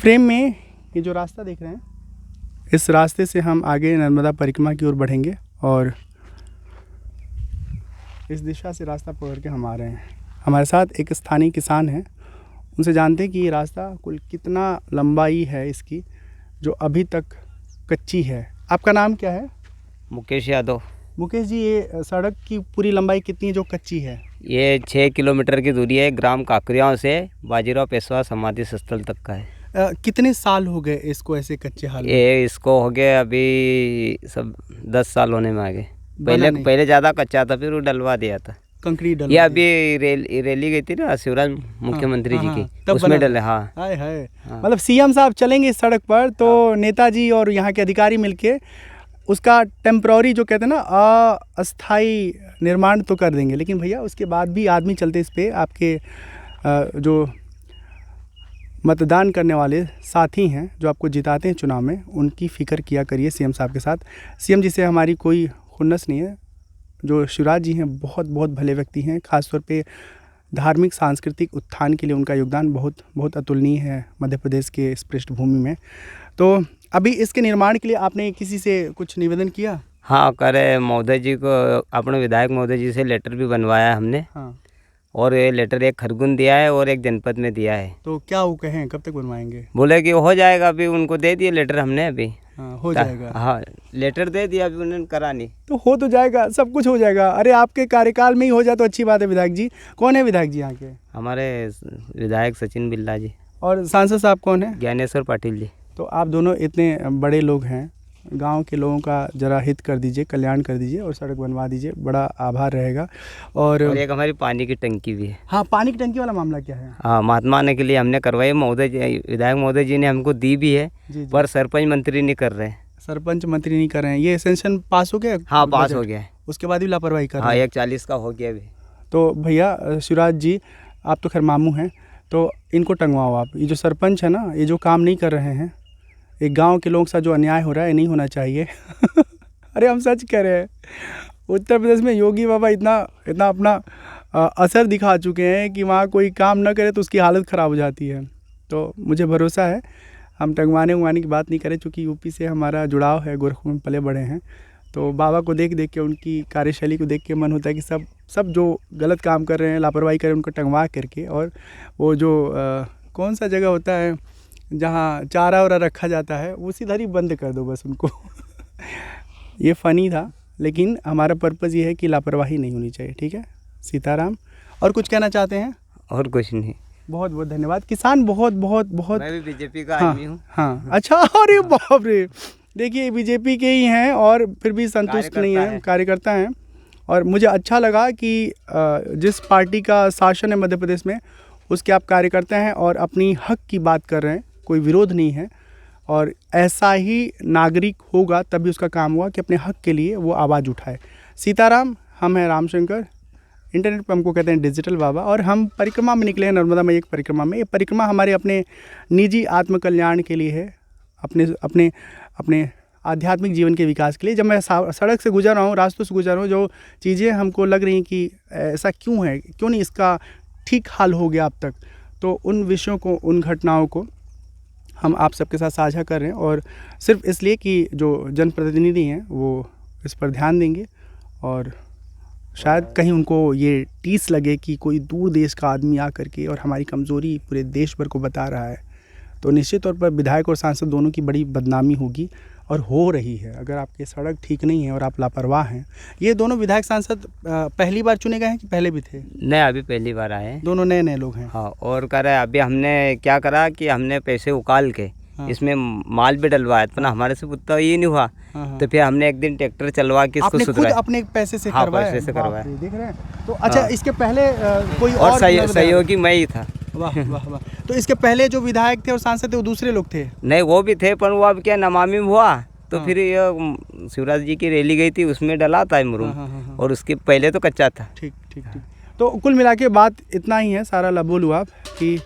Frame में ये जो रास्ता देख रहे हैं, इस रास्ते से हम आगे नर्मदा परिक्रमा की ओर बढ़ेंगे और इस दिशा से रास्ता पकड़ के हम आ रहे हैं। हमारे साथ एक स्थानीय किसान हैं, उनसे जानते हैं कि ये रास्ता कुल कितना लंबाई है इसकी जो अभी तक कच्ची है। आपका नाम क्या है? मुकेश यादव। मुकेश जी, ये सड़क की पूरी लंबाई कितनी है जो कच्ची है? ये 6 किलोमीटर की दूरी है, ग्राम काकरियाओं से बाजीराव पेशवा समाधि स्थल तक का है। कितने साल हो गए इसको ऐसे कच्चे हाल में? ये इसको हो गए अभी सब 10 साल होने में आ गए। पहले ज़्यादा कच्चा था, फिर वो डलवा दिया था, कंक्रीट डलवा। ये अभी रैली गई थी ना शिवराज मुख्यमंत्री जी की, उसमें डले। हाँ हाय हाय, मतलब सीएम साहब चलेंगे इस सड़क पर तो नेताजी और यहाँ के अधिकारी मिलके उसका टेम्प्ररी जो कहते हैं ना अस्थाई निर्माण तो कर देंगे, लेकिन भैया उसके बाद भी आदमी चलते इस पे। आपके जो मतदान करने वाले साथी हैं जो आपको जिताते हैं चुनाव में, उनकी फ़िक्र किया करिए सीएम साहब के साथ। सीएम जी से हमारी कोई खुन्नस नहीं है, जो शिवराज जी हैं बहुत बहुत भले व्यक्ति हैं। ख़ासतौर पे धार्मिक सांस्कृतिक उत्थान के लिए उनका योगदान बहुत बहुत अतुलनीय है मध्य प्रदेश के इस पृष्ठभूमि में। तो अभी इसके निर्माण के लिए आपने किसी से कुछ निवेदन किया? हाँ, करे महोदय जी को, अपने विधायक महोदय जी से लेटर भी बनवाया हमने। हाँ, और ये लेटर एक खरगोन दिया है और एक जनपद में दिया है। तो क्या वो कहें कब तक बनवाएंगे? बोले कि हो जाएगा, अभी उनको दे दिए लेटर हमने अभी। हाँ, हो जाएगा। हाँ, लेटर दे दिया, अभी उन्होंने करा नहीं तो हो तो जाएगा, सब कुछ हो जाएगा। अरे आपके कार्यकाल में ही हो जाए तो अच्छी बात है। विधायक जी कौन है? विधायक जी यहाँ के हमारे विधायक सचिन बिल्ला जी। और सांसद साहब कौन है? ज्ञानेश्वर पाटिल जी। तो आप दोनों इतने बड़े लोग हैं, गांव के लोगों का जरा हित कर दीजिए, कल्याण कर दीजिए और सड़क बनवा दीजिए, बड़ा आभार रहेगा। और एक हमारी पानी की टंकी भी है। हाँ, पानी की टंकी वाला मामला क्या है? हाँ, महात्मा आने के लिए हमने करवाई, महोदय जी, विधायक महोदय जी ने हमको दी भी है। जी। पर सरपंच मंत्री नहीं कर रहे। सरपंच मंत्री नहीं कर रहे हैं। ये सेंशन पास हो गया? हाँ, पास हो गया है। उसके बाद भी लापरवाही कर रहे हैं? हाँ, 140 का हो गया अभी। तो भैया शिवराज जी, आप तो खैर मामू हैं, तो इनको टंगवाओ आप। ये जो सरपंच है ना, ये जो काम नहीं कर रहे हैं, एक गांव के लोगों के साथ जो अन्याय हो रहा है, ये नहीं होना चाहिए। अरे हम सच कह रहे हैं, उत्तर प्रदेश में योगी बाबा इतना अपना असर दिखा चुके हैं कि वहाँ कोई काम ना करे तो उसकी हालत ख़राब हो जाती है। तो मुझे भरोसा है हम टंगवाने की बात नहीं करें, चूँकि यूपी से हमारा जुड़ाव है, गोरखपुर में पले बड़े हैं। तो बाबा को देख के, उनकी कार्यशैली को देख के मन होता है कि सब जो गलत काम कर रहे हैं, लापरवाही कर रहे हैं, उनको टंगवा करके, और वो जो कौन सा जगह होता है जहाँ चारा वारा रखा जाता है, उसी धर ही बंद कर दो बस उनको। ये फ़नी था, लेकिन हमारा पर्पज़ ये है कि लापरवाही नहीं होनी चाहिए। ठीक है, सीताराम। और कुछ कहना चाहते हैं? और कुछ नहीं, बहुत बहुत धन्यवाद। किसान बहुत बहुत बहुत, मैं भी बीजेपी का आदमी हूँ। हाँ, अच्छा, अरे बाप रे, देखिए बीजेपी के ही हैं और फिर भी संतुष्ट नहीं हैं, कार्यकर्ता हैं। और मुझे अच्छा लगा कि जिस पार्टी का शासन है मध्य प्रदेश में, उसके आप कार्यकर्ता हैं और अपनी हक की बात कर रहे हैं, कोई विरोध नहीं है। और ऐसा ही नागरिक होगा तभी उसका काम हुआ कि अपने हक के लिए वो आवाज़ उठाए। सीताराम। हम हैं रामशंकर, इंटरनेट पर हमको कहते हैं डिजिटल बाबा, और हम परिक्रमा में निकले हैं, नर्मदा मैया की परिक्रमा में। ये परिक्रमा हमारे अपने निजी आत्मकल्याण के लिए है, अपने आध्यात्मिक जीवन के विकास के लिए। जब मैं सड़क से गुजर रहा हूँ, रास्तों से गुजर रहा हूँ, जो चीज़ें हमको लग रही हैं कि ऐसा क्यों है, क्यों नहीं इसका ठीक हाल हो गया अब तक, तो उन विषयों को, उन घटनाओं को हम आप सबके साथ साझा कर रहे हैं। और सिर्फ इसलिए कि जो जनप्रतिनिधि हैं वो इस पर ध्यान देंगे और शायद कहीं उनको ये टीस लगे कि कोई दूर देश का आदमी आ करके और हमारी कमज़ोरी पूरे देश भर को बता रहा है, तो निश्चित तौर पर विधायक और सांसद दोनों की बड़ी बदनामी होगी और हो रही है। अगर आपकी सड़क ठीक नहीं है और आप लापरवाह हैं। ये दोनों विधायक सांसद पहली बार चुने गए हैं कि पहले भी थे? नहीं, अभी पहली बार आए हैं, दोनों नए लोग हैं। हाँ, और करे अभी हमने क्या करा कि हमने पैसे उकाल के इसमें माल भी डलवाया, तो ना हमारे से उतना ये नहीं हुआ। तो फिर हमने एक दिन ट्रैक्टर चलवा के इसको सुधराया, अपने पैसे से करवाया। पैसे से करवाया, देख रहे हैं। तो अच्छा, इसके पहले कोई और सहयोगी मैं ही था। वाह वाह वाह। तो इसके पहले जो विधायक थे और सांसद थे वो दूसरे लोग थे? नहीं, वो भी थे, पर वो अब क्या नमामि में हुआ, तो फिर ये शिवराज जी की रैली गई थी, उसमें डला था मुरुम, और उसके पहले तो कच्चा था। ठीक ठीक ठीक। तो कुल मिला के बात इतना ही है, सारा बोलूँ आप कि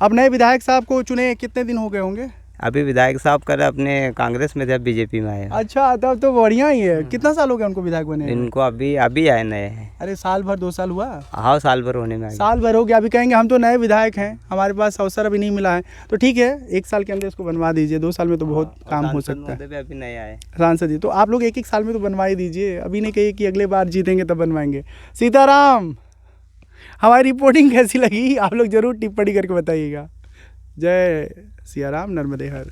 अब नए विधायक साहब को चुने कितने दिन हो गए होंगे? अभी विधायक साहब कर अपने कांग्रेस में थे, अब बीजेपी में आए। अच्छा, तब तो बढ़िया ही है। कितना साल हो गया उनको विधायक बने हुए? इनको अभी अभी आए नए हैं। अरे साल भर 2 साल हुआ? हाँ, साल भर होने में आ गया। साल भर हो गया, अभी कहेंगे हम तो नए विधायक हैं, हमारे पास अवसर अभी नहीं मिला है। तो ठीक है, 1 साल के अंदर इसको बनवा दीजिए, 2 साल में तो बहुत काम हो सकता है। अभी नए आए सांसद जी, तो आप लोग 1-1 साल में तो बनवा ही दीजिए, अभी नहीं कहिए कि अगले बार जीतेंगे तब बनवाएंगे। सीताराम, हमारी रिपोर्टिंग कैसी लगी आप लोग ज़रूर टिप्पणी करके बताइएगा। जय सिया राम, नर्मदे हर।